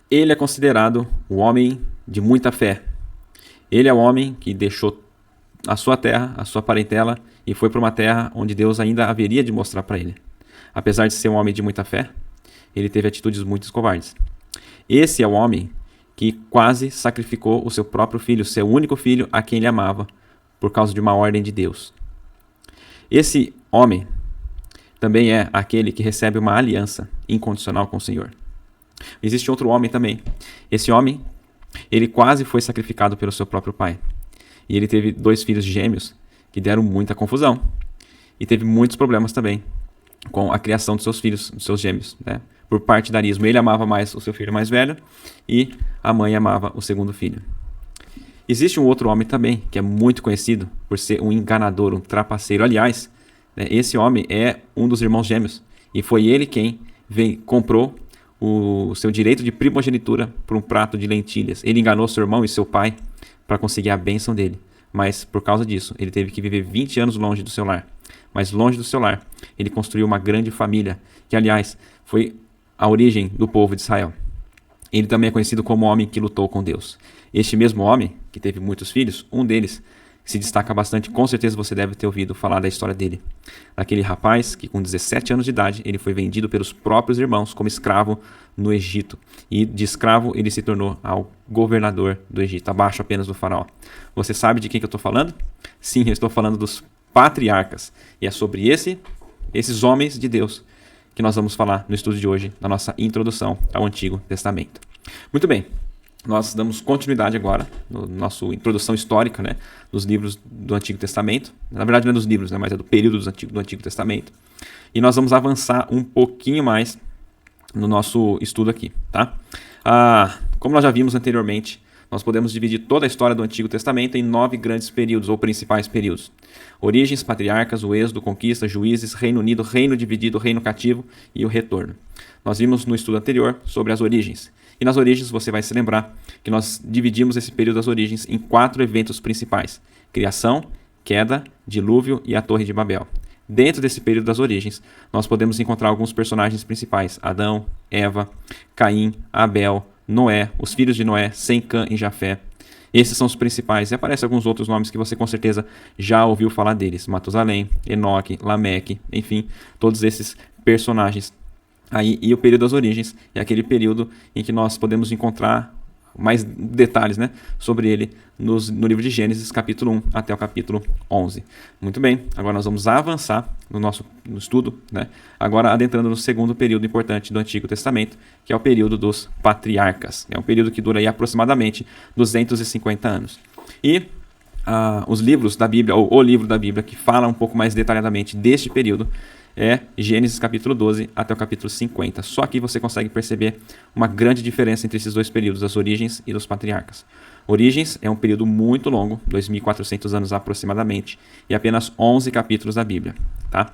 Ele é considerado o homem de muita fé. Ele é o homem que deixou a sua terra, a sua parentela, e foi para uma terra onde Deus ainda haveria de mostrar para ele. Apesar de ser um homem de muita fé, ele teve atitudes muito covardes. Esse é o homem que quase sacrificou o seu próprio filho, seu único filho, a quem ele amava, por causa de uma ordem de Deus. Esse homem também é aquele que recebe uma aliança incondicional com o Senhor. Existe outro homem também. Esse homem, ele quase foi sacrificado pelo seu próprio pai. E ele teve 2 filhos gêmeos que deram muita confusão. E teve muitos problemas também com a criação dos seus filhos, dos seus gêmeos, né? Por partidarismo. Ele amava mais o seu filho mais velho e a mãe amava o segundo filho. Existe um outro homem também, que é muito conhecido por ser um enganador, um trapaceiro. Aliás, né, esse homem é um dos irmãos gêmeos. E foi ele quem comprou o seu direito de primogenitura por um prato de lentilhas. Ele enganou seu irmão e seu pai para conseguir a bênção dele. Mas por causa disso, ele teve que viver 20 anos longe do seu lar. Mas longe do seu lar, ele construiu uma grande família, que aliás foi a origem do povo de Israel. Ele também é conhecido como o homem que lutou com Deus. Este mesmo homem, que teve muitos filhos, um deles se destaca bastante, com certeza você deve ter ouvido falar da história dele. Daquele rapaz que com 17 anos de idade, ele foi vendido pelos próprios irmãos como escravo no Egito. E de escravo ele se tornou ao governador do Egito, abaixo apenas do faraó. Você sabe de quem que eu estou falando? Sim, eu estou falando dos patriarcas. E é sobre esses homens de Deus que nós vamos falar no estudo de hoje, na nossa introdução ao Antigo Testamento. Muito bem, nós damos continuidade agora na nossa introdução histórica, né, dos livros do Antigo Testamento. Na verdade não é dos livros, né, mas é do período do Antigo Testamento. E nós vamos avançar um pouquinho mais no nosso estudo aqui, tá? Como nós já vimos anteriormente, nós podemos dividir toda a história do Antigo Testamento em 9 grandes períodos, ou principais períodos. Origens, patriarcas, o êxodo, conquista, juízes, reino unido, reino dividido, reino cativo e o retorno. Nós vimos no estudo anterior sobre as origens. E nas origens você vai se lembrar que nós dividimos esse período das origens em 4 eventos principais. Criação, queda, dilúvio e a Torre de Babel. Dentro desse período das origens, nós podemos encontrar alguns personagens principais. Adão, Eva, Caim, Abel, Noé, os filhos de Noé, Sem, Cã e Jafé. Esses são os principais. E aparecem alguns outros nomes que você com certeza já ouviu falar deles. Matusalém, Enoque, Lameque, enfim, todos esses personagens. Aí, e o período das origens é aquele período em que nós podemos encontrar mais detalhes, né, sobre ele no livro de Gênesis, capítulo 1 até o capítulo 11. Muito bem, agora nós vamos avançar no estudo, né, agora adentrando no segundo período importante do Antigo Testamento, que é o período dos patriarcas. É um período que dura aí aproximadamente 250 anos. E os livros da Bíblia, ou o livro da Bíblia, que fala um pouco mais detalhadamente deste período, é Gênesis capítulo 12 até o capítulo 50. Só aqui você consegue perceber uma grande diferença entre esses dois períodos, das origens e dos patriarcas. Origens é um período muito longo, 2.400 anos aproximadamente, e apenas 11 capítulos da Bíblia. Tá?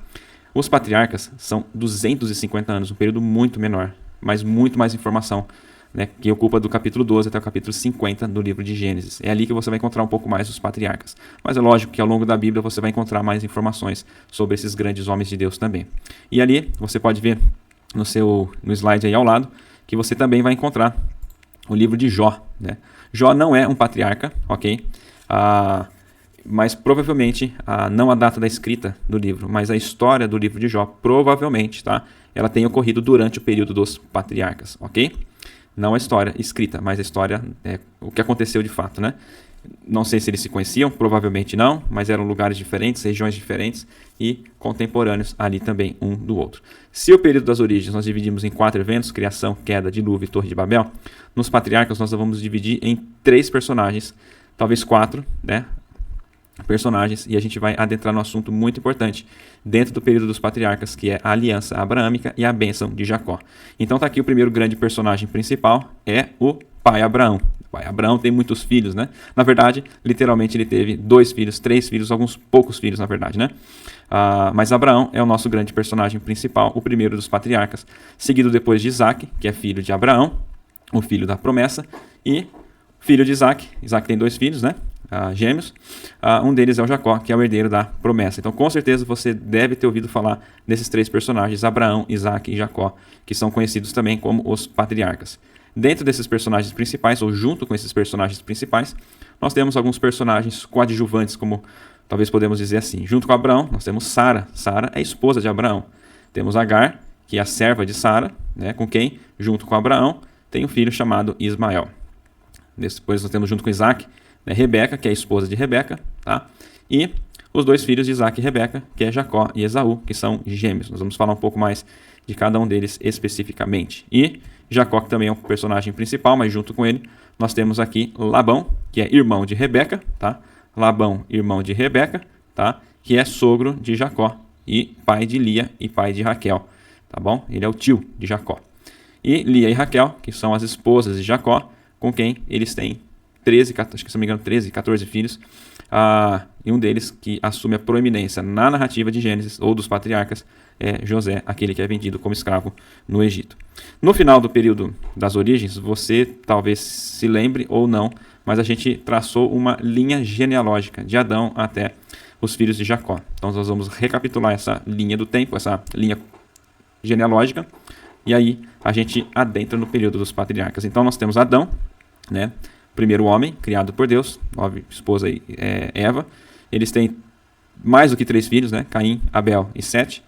Os patriarcas são 250 anos, um período muito menor, mas muito mais informação, né, que ocupa do capítulo 12 até o capítulo 50 do livro de Gênesis. É ali que você vai encontrar um pouco mais dos patriarcas. Mas é lógico que ao longo da Bíblia você vai encontrar mais informações sobre esses grandes homens de Deus também. E ali você pode ver no slide aí ao lado que você também vai encontrar o livro de Jó. Né? Jó não é um patriarca, ok? Mas provavelmente, não a data da escrita do livro, mas a história do livro de Jó, provavelmente, tá? Ela tem ocorrido durante o período dos patriarcas, ok? Não a história escrita, mas a história, o que aconteceu de fato, né? Não sei se eles se conheciam, provavelmente não, mas eram lugares diferentes, regiões diferentes e contemporâneos ali também um do outro. Se o período das origens nós dividimos em 4 eventos, criação, queda, dilúvio e Torre de Babel, nos patriarcas nós vamos dividir em 3 personagens, talvez 4, né? Personagens, e a gente vai adentrar no assunto muito importante dentro do período dos patriarcas, que é a aliança abraâmica e a bênção de Jacó. Então tá aqui o primeiro grande personagem principal, é o pai Abraão. O pai Abraão tem muitos filhos, né? Na verdade, literalmente ele teve 2 filhos, 3 filhos, alguns poucos filhos na verdade, né? Mas Abraão é o nosso grande personagem principal, o primeiro dos patriarcas, seguido depois de Isaac, que é filho de Abraão, o filho da promessa, e filho de Isaac. Isaac tem 2 filhos, né? Gêmeos. Um deles é o Jacó, que é o herdeiro da promessa. Então, com certeza, você deve ter ouvido falar desses 3 personagens, Abraão, Isaac e Jacó, que são conhecidos também como os patriarcas. Dentro desses personagens principais, ou junto com esses personagens principais, nós temos alguns personagens coadjuvantes, como talvez podemos dizer assim. Junto com Abraão, nós temos Sara. Sara é esposa de Abraão. Temos Agar, que é a serva de Sara, né, com quem, junto com Abraão, tem um filho chamado Ismael. Depois nós temos junto com Isaac, né, Rebeca, que é a esposa de Rebeca, tá? E os dois filhos de Isaac e Rebeca, que é Jacó e Esaú, que são gêmeos. Nós vamos falar um pouco mais de cada um deles especificamente. E Jacó, que também é um personagem principal, mas junto com ele nós temos aqui Labão, que é irmão de Rebeca, tá? Labão, irmão de Rebeca, tá? Que é sogro de Jacó e pai de Lia e pai de Raquel, tá bom? Ele é o tio de Jacó. E Lia e Raquel, que são as esposas de Jacó, com quem eles têm 14 filhos, e um deles que assume a proeminência na narrativa de Gênesis ou dos patriarcas é José, aquele que é vendido como escravo no Egito. No final do período das origens, você talvez se lembre ou não, mas a gente traçou uma linha genealógica de Adão até os filhos de Jacó. Então nós vamos recapitular essa linha do tempo, essa linha genealógica, e aí a gente adentra no período dos patriarcas. Então nós temos Adão, né? Primeiro homem, criado por Deus, esposa Eva. Eles têm mais do que 3 filhos, né? Caim, Abel e Sete.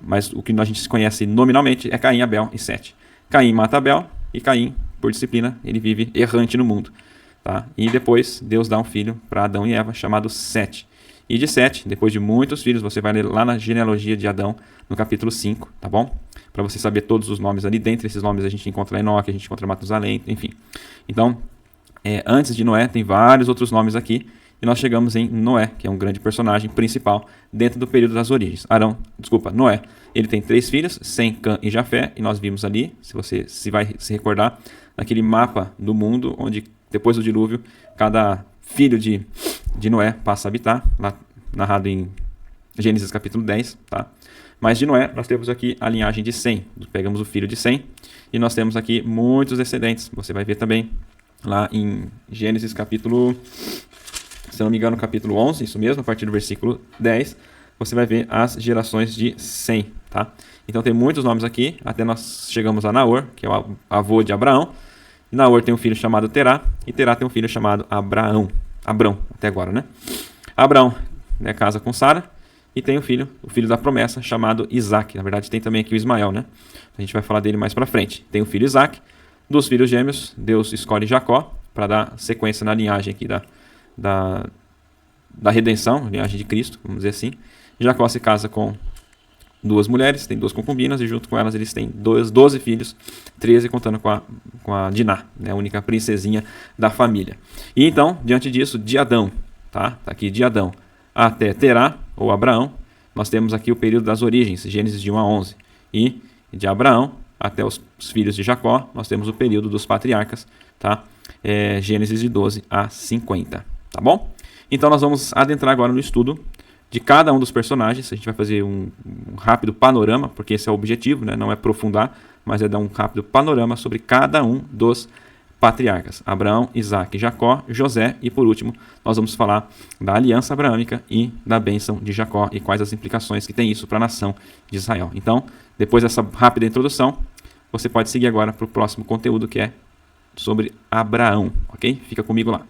Mas o que a gente conhece nominalmente é Caim, Abel e Sete. Caim mata Abel e Caim, por disciplina, ele vive errante no mundo. Tá? E depois Deus dá um filho para Adão e Eva chamado Sete. E de Sete, depois de muitos filhos, você vai ler lá na genealogia de Adão, no capítulo 5, tá bom? Para você saber todos os nomes ali. Dentre esses nomes a gente encontra Enoque, a gente encontra Matusalém, enfim. Então, antes de Noé, tem vários outros nomes aqui. E nós chegamos em Noé, que é um grande personagem principal dentro do período das origens. Noé. Ele tem 3 filhos, Sem, Cã e Jafé. E nós vimos ali, se você vai se recordar, naquele mapa do mundo, onde depois do dilúvio, cada filho de Noé passa a habitar, lá narrado em Gênesis capítulo 10, tá? Mas de Noé, nós temos aqui a linhagem de Sem. Pegamos o filho de Sem e nós temos aqui muitos descendentes. Você vai ver também lá em Gênesis capítulo, se não me engano, capítulo 11, isso mesmo, a partir do versículo 10, você vai ver as gerações de Sem, tá? Então tem muitos nomes aqui, até nós chegamos a Naor, que é o avô de Abraão. Naor tem um filho chamado Terá, e Terá tem um filho chamado Abrão, até agora, né? Abrão, né, casa com Sara, e tem o filho da promessa, chamado Isaac. Na verdade, tem também aqui o Ismael, né? A gente vai falar dele mais pra frente. Tem o filho Isaac. Dos filhos gêmeos, Deus escolhe Jacó para dar sequência na linhagem aqui da redenção, linhagem de Cristo, vamos dizer assim. Jacó se casa com 2 mulheres, tem 2 concubinas, e junto com elas eles têm 12 filhos, 13 contando com a Diná, né, a única princesinha da família. E então, diante disso, de Adão, tá aqui de Adão até Terá, ou Abraão, nós temos aqui o período das origens, Gênesis de 1 a 11. E de Abraão até os filhos de Jacó, nós temos o período dos patriarcas, tá? Gênesis de 12 a 50, tá bom? Então nós vamos adentrar agora no estudo de cada um dos personagens. A gente vai fazer um rápido panorama, porque esse é o objetivo, né? Não é aprofundar, mas é dar um rápido panorama sobre cada um dos patriarcas: Abraão, Isaac, Jacó, José, e por último nós vamos falar da aliança abraâmica e da bênção de Jacó e quais as implicações que tem isso para a nação de Israel. Então, depois dessa rápida introdução, você pode seguir agora para o próximo conteúdo, que é sobre Abraão, ok? Fica comigo lá.